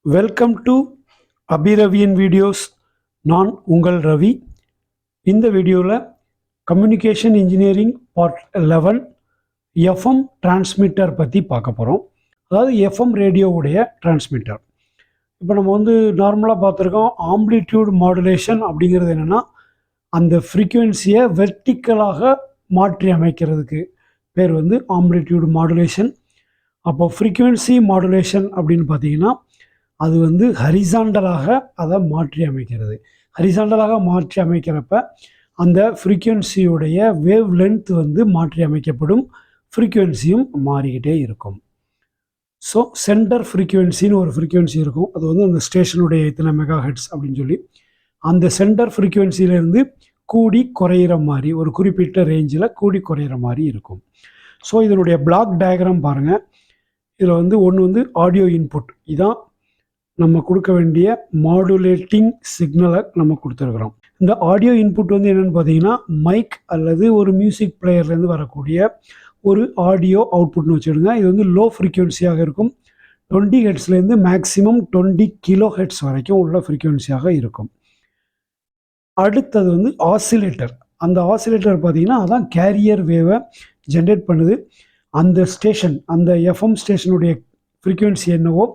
Welcome to அபிரவியின் videos. நான் உங்கள் ரவி. இந்த வீடியோவில் communication engineering part 11 FM transmitter பற்றி பார்க்க போகிறோம். அதாவது எஃப்எம் ரேடியோவுடைய டிரான்ஸ்மிட்டர். இப்போ நம்ம நார்மலாக பார்த்துருக்கோம், ஆம்ப்ளிடியூட் மாடுலேஷன் அப்படிங்கிறது என்னென்னா அந்த ஃப்ரீக்குவென்சியை வெர்டிக்கலாக மாற்றி அமைக்கிறதுக்கு பேர் ஆம்ப்ளிடியூட் மாடுலேஷன். அப்போ ஃப்ரீக்குவென்சி மாடுலேஷன் அப்படின்னு பார்த்தீங்கன்னா அது ஹரிசாண்டலாக அதை மாற்றி அமைக்கிறது. ஹரிசாண்டலாக மாற்றி அமைக்கிறப்ப அந்த ஃப்ரீக்குவென்சியுடைய வேவ் லென்த் மாற்றி அமைக்கப்படும், ஃப்ரீக்குவென்சியும் மாறிக்கிட்டே இருக்கும். ஸோ சென்டர் ஃப்ரீக்குவென்சின்னு ஒரு ஃப்ரீக்குவென்சி இருக்கும். அது அந்த ஸ்டேஷனுடைய இத்தனை மெகா ஹெர்ட்ஸ் அப்படின்னு சொல்லி அந்த சென்டர் ஃப்ரீக்குவென்சியிலேருந்து கூடி குறையிற மாதிரி ஒரு குறிப்பிட்ட ரேஞ்சில் கூடி குறையிற மாதிரி இருக்கும். ஸோ இதனுடைய பிளாக் டயக்ராம் பாருங்கள். இதில் ஒன்று ஆடியோ இன்புட், இதான் நம்ம கொடுக்க வேண்டிய மாடுலேட்டிங் சிக்னலை நம்ம கொடுத்துருக்குறோம். இந்த ஆடியோ இன்புட் என்னென்னு பார்த்தீங்கன்னா மைக் அல்லது ஒரு மியூசிக் பிளேயர்லேருந்து வரக்கூடிய ஒரு ஆடியோ அவுட்புட்னு வச்சுடுங்க. இது லோ ஃப்ரீக்குவென்சியாக இருக்கும். 20 ஹெர்ட்ஸ்லேருந்து மேக்ஸிமம் 20 கிலோ ஹெர்ட்ஸ் வரைக்கும் உள்ள ஃப்ரீக்குவென்சியாக இருக்கும். அடுத்தது ஆசிலேட்டர். அந்த ஆசிலேட்டர் பார்த்தீங்கன்னா அதான் கேரியர் வேவை ஜென்ரேட் பண்ணுது. அந்த ஸ்டேஷன், அந்த எஃப்எம் ஸ்டேஷனுடைய ஃப்ரீக்குவென்சி என்னவோ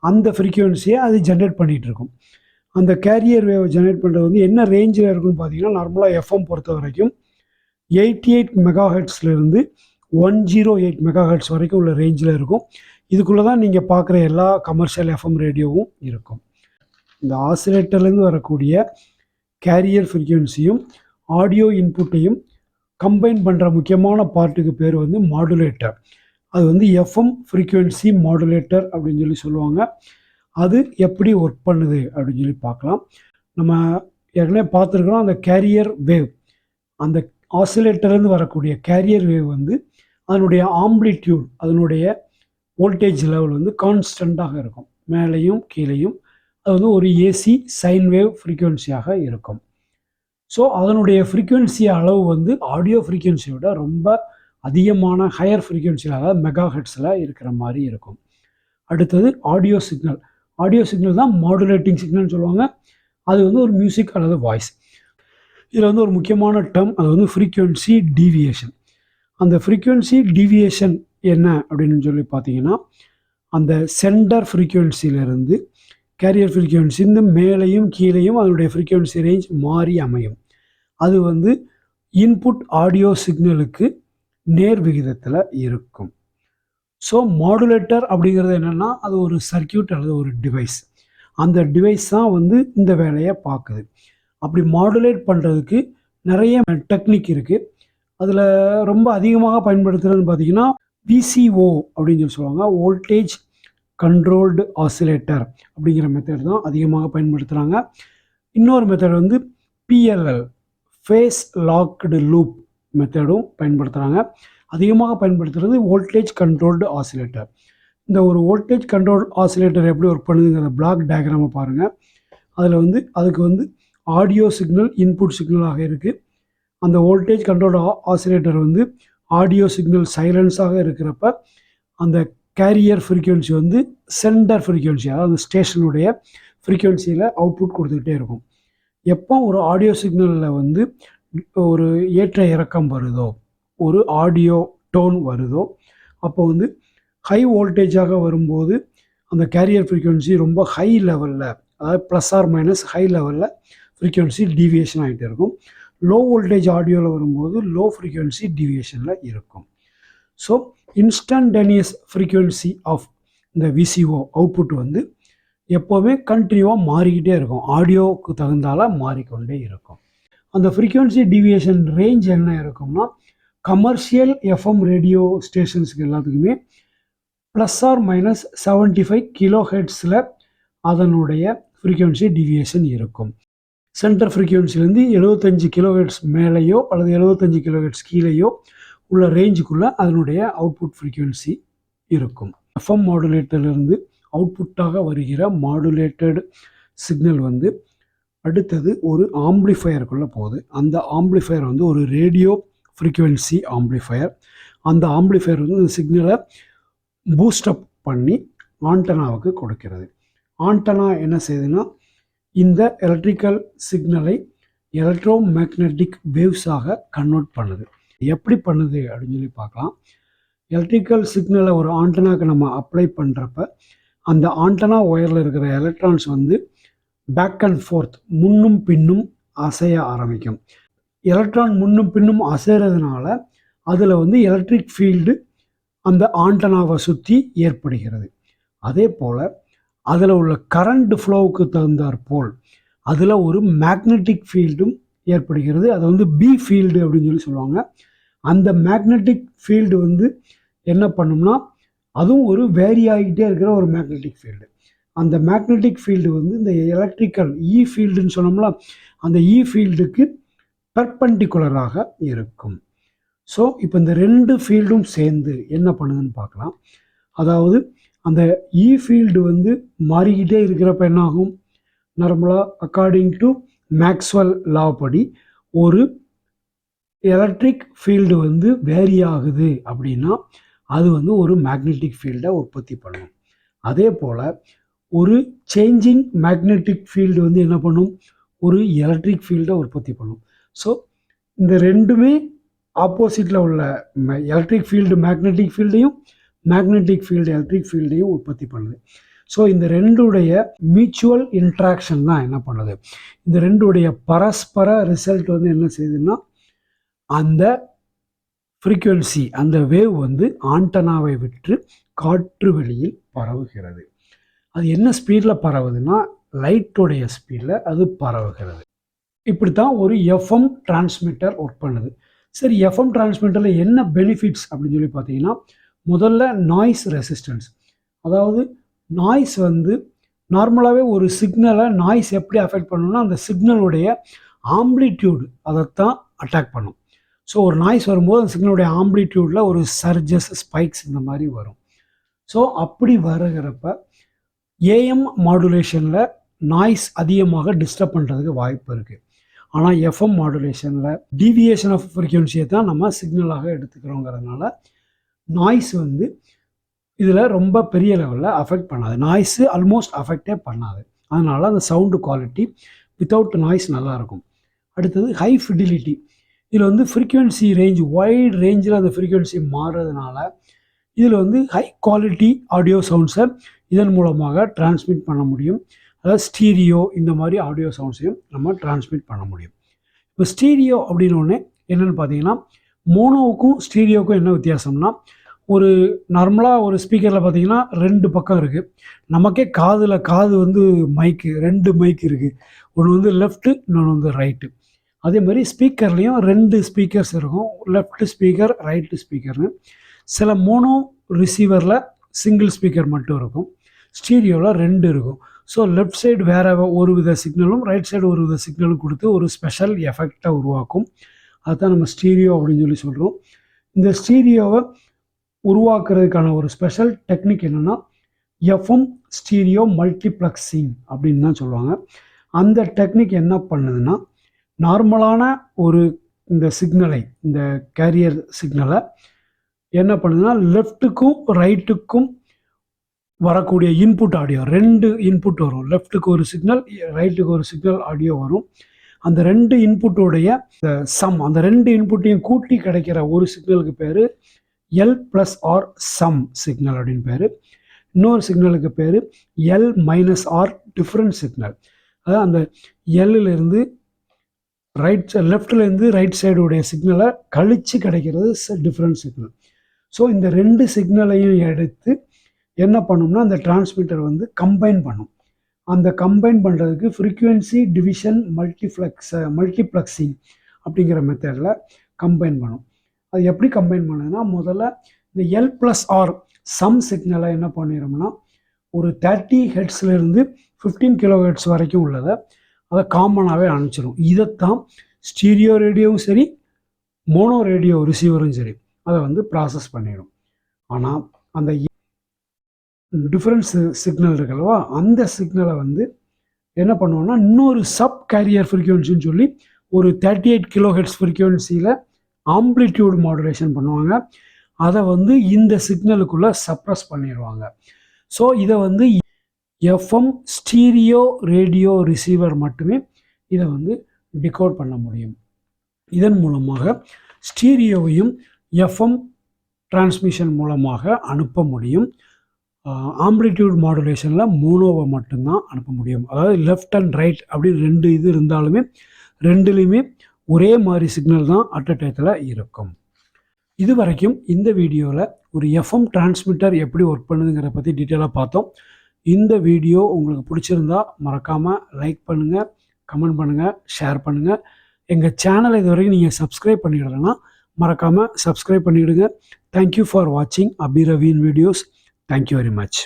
அந்த ஃப்ரீக்குவென்சியை அது ஜென்ரேட் பண்ணிகிட்டு இருக்கும். அந்த கேரியர் வேவை ஜென்ரேட் பண்ணுறது என்ன ரேஞ்சில் இருக்குன்னு பார்த்தீங்கன்னா நார்மலாக எஃப்எம் பொறுத்த வரைக்கும் 88 மெகா ஹெர்ட்ஸ்லேருந்து 108 மெகா ஹெர்ட்ஸ் வரைக்கும் உள்ள ரேஞ்சில் இருக்கும். இதுக்குள்ளே தான் நீங்கள் பார்க்குற எல்லா கமர்ஷியல் எஃப்எம் ரேடியோவும் இருக்கும். இந்த ஆசிலேட்டர்லேருந்து வரக்கூடிய கேரியர் ஃப்ரீக்குவென்சியும் ஆடியோ இன்புட்டையும் கம்பைன் பண்ணுற முக்கியமான பார்ட்டுக்கு பேர் மாடுலேட்டர். அது எஃப்எம் ஃப்ரீக்குவென்சி மாடுலேட்டர் அப்படின்னு சொல்லி சொல்லுவாங்க. அது எப்படி ஒர்க் பண்ணுது அப்படின்னு சொல்லி பார்க்கலாம். நம்ம ஏற்கனவே பார்த்துருக்குறோம், அந்த கேரியர் வேவ், அந்த ஆசிலேட்டர்லேருந்து வரக்கூடிய கேரியர் வேவ் அதனுடைய ஆம்ப்ளிடியூட், அதனுடைய வோல்டேஜ் லெவல் கான்ஸ்டண்ட்டாக இருக்கும். மேலேயும் கீழேயும் அது ஒரு ஏசி சைன் வேவ் ஃப்ரீக்குவென்சியாக இருக்கும். ஸோ அதனுடைய ஃப்ரீக்குவென்சி அளவு ஆடியோ ஃப்ரீக்குவென்சியோட ரொம்ப அதிகமான ஹையர் ஃப்ரீக்குவென்சியில், அதாவது மெகா ஹெர்ட்ஸில் இருக்கிற மாதிரி இருக்கும். அடுத்தது ஆடியோ சிக்னல். ஆடியோ சிக்னல் தான் மாடுலேட்டிங் சிக்னல்னு சொல்லுவாங்க. அது ஒரு மியூசிக் அல்லது வாய்ஸ். இதில் ஒரு முக்கியமான டேர்ம், அது ஃப்ரீக்குவென்சி டீவியேஷன். அந்த ஃப்ரீக்குவென்சி டீவியேஷன் என்ன அப்படின்னு சொல்லி பார்த்தீங்கன்னா அந்த சென்டர் ஃப்ரீக்குவென்சியிலேருந்து கேரியர் ஃப்ரீக்குவென்சி மேலேயும் கீழேயும் அதனுடைய ஃப்ரீக்குவென்சி ரேஞ்ச் மாறி அமையும். அது இன்புட் ஆடியோ சிக்னலுக்கு நேர் விகிதத்தில் இருக்கும். ஸோ மாடுலேட்டர் அப்படிங்கிறது என்னென்னா அது ஒரு சர்க்கியூட் அல்லது ஒரு டிவைஸ். அந்த டிவைஸ் தான் இந்த வேலையை பார்க்குது. அப்படி மாடுலேட் பண்ணுறதுக்கு நிறைய டெக்னிக் இருக்குது. அதில் ரொம்ப அதிகமாக பயன்படுத்துகிறதுன்னு பார்த்தீங்கன்னா விசிஓ அப்படின்னு சொல்லி சொல்லுவாங்க, வோல்டேஜ் கண்ட்ரோல்டு ஆசிலேட்டர் அப்படிங்கிற மெத்தட் தான் அதிகமாக பயன்படுத்துகிறாங்க. இன்னொரு method PLL, phase locked loop மெத்தடும் பயன்படுத்துகிறாங்க. அதிகமாக பயன்படுத்துகிறது வோல்டேஜ் கண்ட்ரோல்டு ஆசிலேட்டர். இந்த ஒரு வோல்டேஜ் கண்ட்ரோல் ஆசிலேட்டர் எப்படி ஒர்க் பண்ணுதுங்கிற பிளாக் டயக்ராமை பாருங்கள். அதில் அதுக்கு ஆடியோ சிக்னல் இன்புட் சிக்னலாக இருக்குது. அந்த voltage controlled oscillator audio signal சைலன்ஸாக இருக்கிறப்ப அந்த கேரியர் ஃப்ரீக்குவென்சி சென்டர் ஃப்ரீக்குவென்சி, அதாவது அந்த ஸ்டேஷனுடைய ஃப்ரீக்குவென்சியில் அவுட்புட் கொடுத்துக்கிட்டே இருக்கும். எப்போ ஒரு ஆடியோ சிக்னலில் ஒரு ஏற்ற இறக்கம் வருதோ, ஒரு ஆடியோ டோன் வருதோ, அப்போ ஹை வோல்டேஜாக வரும்போது அந்த கேரியர் ஃப்ரீக்குவென்சி ரொம்ப ஹை லெவலில், அதாவது ப்ளஸ் ஆர் மைனஸ் ஹை லெவலில் ஃப்ரீக்குவென்சி டீவியேஷன் ஆகிட்டே இருக்கும். லோ வோல்டேஜ் ஆடியோவில் வரும்போது லோ ஃப்ரீக்குவென்சி டீவியேஷனில் இருக்கும். ஸோ இன்ஸ்டன்டேனியஸ் ஃப்ரீக்குவென்சி ஆஃப் இந்த விசிஓ அவுட்புட் எப்போவுமே கண்டினியூவாக மாறிக்கிட்டே இருக்கும், ஆடியோவுக்கு தகுந்தால மாறிக்கொண்டே இருக்கும். அந்த ஃப்ரீக்குவென்சி டீவியேஷன் ரேஞ்ச் என்ன இருக்கும்னா கமர்ஷியல் எஃப்எம் ரேடியோ ஸ்டேஷன்ஸுக்கு எல்லாத்துக்குமே ப்ளஸ் ஆர் மைனஸ் 75 கிலோ ஹெர்ட்ஸில் அதனுடைய ஃப்ரீக்குவென்சி டீவியேஷன் இருக்கும். சென்டர் ஃப்ரீக்குவென்சிலேருந்து 75 கிலோ ஹெர்ட்ஸ் மேலேயோ அல்லது 75 கிலோ ஹெர்ட்ஸ் கீழேயோ உள்ள ரேஞ்சுக்குள்ளே அதனுடைய அவுட்புட் ஃப்ரீக்குவென்சி இருக்கும். எஃப்எம் மாடுலேட்டர்லேருந்து அவுட்புட்டாக வருகிற மாடுலேட்டட் சிக்னல் அடுத்தது ஒரு ஆம்ப்ளிஃபயருக்குள்ளே போகுது. அந்த ஆம்ப்ளிஃபயர் ஒரு ரேடியோ ஃப்ரீக்குவென்சி ஆம்ப்ளிஃபயர். அந்த ஆம்ப்ளிஃபயர் இந்த சிக்னலை பூஸ்டப் பண்ணி ஆண்டனாவுக்கு கொடுக்கிறது. ஆண்டனா என்ன செய்யுதுன்னா இந்த எலக்ட்ரிக்கல் சிக்னலை எலக்ட்ரோ மேக்னெட்டிக் வேவ்ஸாக கன்வெர்ட் பண்ணுது. எப்படி பண்ணுது அப்படின்னு சொல்லி பார்க்கலாம். எலக்ட்ரிக்கல் சிக்னலை ஒரு ஆண்டனாக்கு நம்ம அப்ளை பண்ணுறப்ப அந்த ஆண்டனா ஒயரில் இருக்கிற எலக்ட்ரான்ஸ் வந்து பேக் அண்ட் ஃபோர்த் முன்னும் பின்னும் அசைய ஆரம்பிக்கும். எலக்ட்ரான் முன்னும் பின்னும் அசைறதுனால அதில் வந்து எலக்ட்ரிக் ஃபீல்டு அந்த ஆண்டனாவை சுற்றி ஏற்படுகிறது. அதே போல் அதில் உள்ள கரண்ட் ஃப்ளோவுக்கு தகுந்தாற் போல் அதில் ஒரு மேக்னெட்டிக் ஃபீல்டும் ஏற்படுகிறது. அதை வந்து பி ஃபீல்டு அப்படின்னு சொல்லி சொல்லுவாங்க. அந்த மேக்னெட்டிக் ஃபீல்டு வந்து என்ன பண்ணும்னா அதுவும் ஒரு வேரி ஆகிட்டே இருக்கிற ஒரு மேக்னெட்டிக் ஃபீல்டு. அந்த மேக்னெட்டிக் ஃபீல்டு வந்து இந்த எலக்ட்ரிக்கல் இ ஃபீல்டுன்னு சொன்னோம்ல, அந்த இ ஃபீல்டுக்கு பெர்பெண்டிகுலராக இருக்கும். ஸோ இப்போ இந்த ரெண்டு ஃபீல்டும் சேர்ந்து என்ன பண்ணுதுன்னு பார்க்கலாம். அதாவது அந்த இ ஃபீல்டு வந்து மாறிக்கிட்டே இருக்கிறப்ப என்ன ஆகும், நார்மலாக அக்கார்டிங் டு மேக்ஸ்வெல் லா படி ஒரு எலக்ட்ரிக் ஃபீல்டு வந்து வேரி ஆகுது அப்படின்னா அது வந்து ஒரு மேக்னெட்டிக் ஃபீல்டை உற்பத்தி பண்ணும். அதே போல் ஒரு சேஞ்சிங் மேக்னெட்டிக் ஃபீல்டு வந்து என்ன பண்ணும், ஒரு எலக்ட்ரிக் ஃபீல்டை உற்பத்தி பண்ணும். ஸோ இந்த ரெண்டுமே ஆப்போசிட்டில் உள்ள எலக்ட்ரிக் ஃபீல்டு மேக்னெட்டிக் ஃபீல்டையும் மேக்னெட்டிக் ஃபீல்டு எலக்ட்ரிக் ஃபீல்டையும் உற்பத்தி பண்ணுது. ஸோ இந்த ரெண்டுடைய மியூச்சுவல் இன்ட்ராக்ஷன் தான் என்ன பண்ணுது, இந்த ரெண்டுடைய பரஸ்பர ரிசல்ட் வந்து என்ன செய்யுதுன்னா அந்த ஃப்ரீக்குவென்சி அந்த வேவ் வந்து ஆண்டனாவை விட்டு காற்று வெளியில் பரவுகிறது. அது என்ன ஸ்பீடில் பரவுதுன்னா லைட்டோடைய ஸ்பீடில் அது பரவுகிறது. இப்படி தான் ஒரு எஃப்எம் டிரான்ஸ்மிட்டர் ஒர்க் பண்ணுது. சரி, எஃப்எம் டிரான்ஸ்மிட்டரில் என்ன பெனிஃபிட்ஸ் அப்படின்னு சொல்லி பார்த்தீங்கன்னா, முதல்ல நாய்ஸ் ரெசிஸ்டன்ஸ். அதாவது நாய்ஸ் வந்து நார்மலாகவே ஒரு சிக்னலை நாய்ஸ் எப்படி அஃபெக்ட் பண்ணணும்னா அந்த சிக்னலுடைய ஆம்ப்ளிடியூடு அதைத்தான் அட்டாக் பண்ணும். ஸோ ஒரு நாய்ஸ் வரும்போது அந்த சிக்னலுடைய ஆம்ப்ளிடியூடில் ஒரு சர்ஜஸ் ஸ்பைக்ஸ் இந்த மாதிரி வரும். ஸோ அப்படி வருகிறப்ப ஏஎம் மாடுலேஷனில் நாய்ஸ் அதிகமாக டிஸ்டர்ப் பண்ணுறதுக்கு வாய்ப்பு இருக்குது. ஆனால் எஃப்எம் மாடுலேஷனில் டீவியேஷன் ஆஃப் ஃப்ரீக்வன்சியை தான் நம்ம சிக்னலாக எடுத்துக்கிறோங்கிறதுனால நாய்ஸ் வந்து இதில் ரொம்ப பெரிய லெவலில் அஃபெக்ட் பண்ணாது. நாய்ஸு ஆல்மோஸ்ட் அஃபெக்டே பண்ணாது. அதனால் அந்த சவுண்டு குவாலிட்டி வித்தவுட் நாய்ஸ் நல்லாயிருக்கும். அடுத்தது ஹை ஃபிடிலிட்டி. இதில் வந்து ஃப்ரீக்வன்சி ரேஞ்ச் வைட் ரேஞ்சில் அந்த ஃப்ரீக்வன்சி மாறுறதுனால இதில் வந்து ஹை குவாலிட்டி ஆடியோ சவுண்ட்ஸை இதன் மூலமாக டிரான்ஸ்மிட் பண்ண முடியும். அதாவது ஸ்டீரியோ இந்த மாதிரி ஆடியோ சவுண்ட்ஸையும் நம்ம டிரான்ஸ்மிட் பண்ண முடியும். இப்போ ஸ்டீரியோ அப்படின்னோடனே என்னென்னு பார்த்தீங்கன்னா, மோனோவுக்கும் ஸ்டீரியோவுக்கும் என்ன வித்தியாசம்னா, ஒரு நார்மலாக ஒரு ஸ்பீக்கரில் பார்த்தீங்கன்னா 2 பக்கம் இருக்குது. நமக்கே காது வந்து மைக்கு 2 மைக் இருக்குது. ஒன்று வந்து லெஃப்ட்டு, இன்னொன்று வந்து ரைட்டு. அதே மாதிரி ஸ்பீக்கர்லேயும் 2 ஸ்பீக்கர்ஸ் இருக்கும், லெஃப்ட் ஸ்பீக்கர் ரைட்டு ஸ்பீக்கர்னு. சில மோனோ ரிசீவரில் சிங்கிள் ஸ்பீக்கர் மட்டும் இருக்கும், ஸ்டீரியோவில் 2 இருக்கும். ஸோ லெஃப்ட் சைடு வேறு ஒரு வித சிக்னலும் ரைட் சைடு ஒரு வித சிக்னலும் கொடுத்து ஒரு ஸ்பெஷல் எஃபெக்டை உருவாக்கும். அதுதான் நம்ம ஸ்டீரியோ அப்படின்னு சொல்லி சொல்கிறோம். இந்த ஸ்டீரியோவை உருவாக்குறதுக்கான ஒரு ஸ்பெஷல் டெக்னிக் என்னென்னா எஃப்எம் ஸ்டீரியோ மல்டிப்ளெக்ஸிங் அப்படின்னு தான் சொல்லுவாங்க. அந்த டெக்னிக் என்ன பண்ணுதுன்னா, நார்மலான ஒரு இந்த சிக்னலை, இந்த கேரியர் சிக்னலை என்ன பண்ணுதுன்னா லெஃப்ட்டுக்கும் ரைட்டுக்கும் வரக்கூடிய இன்புட் ஆடியோ 2 இன்புட் வரும். லெஃப்ட்டுக்கு ஒரு சிக்னல், ரைட்டுக்கு ஒரு சிக்னல் ஆடியோ வரும். அந்த 2 இன்புட்டோடைய சம், அந்த 2 இன்புட்டையும் கூட்டி கிடைக்கிற ஒரு சிக்னலுக்கு பேர் L+R சம் சிக்னல் அப்படின்னு பேர். இன்னொரு சிக்னலுக்கு பேர் L-R டிஃப்ரெண்ட் சிக்னல். அதாவது அந்த எல்லிருந்து லெஃப்ட்லேருந்து ரைட் சைடுடைய சிக்னலை கழித்து கிடைக்கிறது டிஃப்ரெண்ட் சிக்னல். ஸோ இந்த 2 சிக்னலையும் எடுத்து என்ன பண்ணும்னா அந்த டிரான்ஸ்மிட்டர் வந்து கம்பைன் பண்ணும். அந்த கம்பைன் பண்ணுறதுக்கு ஃப்ரீக்குவென்சி டிவிஷன் மல்டிப்ளெக்ஸிங் அப்படிங்கிற மெத்தடில் கம்பைன் பண்ணும். அது எப்படி கம்பைன் பண்ணுதுன்னா, முதல்ல இந்த L+R சம் சிக்னலை என்ன பண்ணிடும்னா ஒரு 30 ஹெர்ட்ஸ்லேருந்து 15 kHz வரைக்கும் உள்ளதை அதை காமனாகவே அனுப்பிச்சிடும். இதைத்தான் ஸ்டீரியோ ரேடியோவும் சரி மோனோ ரேடியோ ரிசீவரும் சரி அதை வந்து ப்ராசஸ் பண்ணிடும். ஆனால் அந்த டிஃப்ரென்ஸ் சிக்னல் இருக்குல்லவா, அந்த சிக்னலை வந்து என்ன பண்ணுவோம்னா இன்னொரு சப் கேரியர் ஃப்ரீக்வன்சின்னு சொல்லி ஒரு 38 kHz ஃப்ரீக்வன்சியில் ஆம்ப்ளிடியூட் மாடுலேஷன் பண்ணுவாங்க. அதை வந்து இந்த சிக்னலுக்குள்ளே சப்ரஸ் பண்ணிடுவாங்க. ஸோ இதை வந்து எஃப்எம் ஸ்டீரியோ ரேடியோ ரிசீவர் மட்டுமே இதை வந்து டிகோட் பண்ண முடியும். இதன் மூலமாக ஸ்டீரியோவையும் எஃப்எம் டிரான்ஸ்மிஷன் மூலமாக அனுப்ப முடியும். ஆம்ப்ளிடியூட் மாடுலேஷனில் மோனோவை மட்டும்தான் அனுப்ப முடியும். அதாவது லெஃப்ட் அண்ட் ரைட் அப்படின்னு 2 இது இருந்தாலுமே ரெண்டுலேயுமே ஒரே மாதிரி சிக்னல் தான் அட் அ டயத்தில் இருக்கும். இது வரைக்கும் இந்த வீடியோவில் ஒரு எஃப்எம் டிரான்ஸ்மிட்டர் எப்படி ஒர்க் பண்ணுதுங்கிற பற்றி டீட்டெயிலாக பார்த்தோம். இந்த வீடியோ உங்களுக்கு பிடிச்சிருந்தா மறக்காமல் லைக் பண்ணுங்கள், கமெண்ட் பண்ணுங்கள், ஷேர் பண்ணுங்கள். எங்கள் சேனலை இது வரைக்கும் நீங்கள் சப்ஸ்கிரைப் பண்ணிவிடலைன்னா மறக்காமல் சப்ஸ்கிரைப் பண்ணிவிடுங்க. தேங்க்யூ ஃபார் வாட்சிங் Abi Raveen videos. Thank you very much.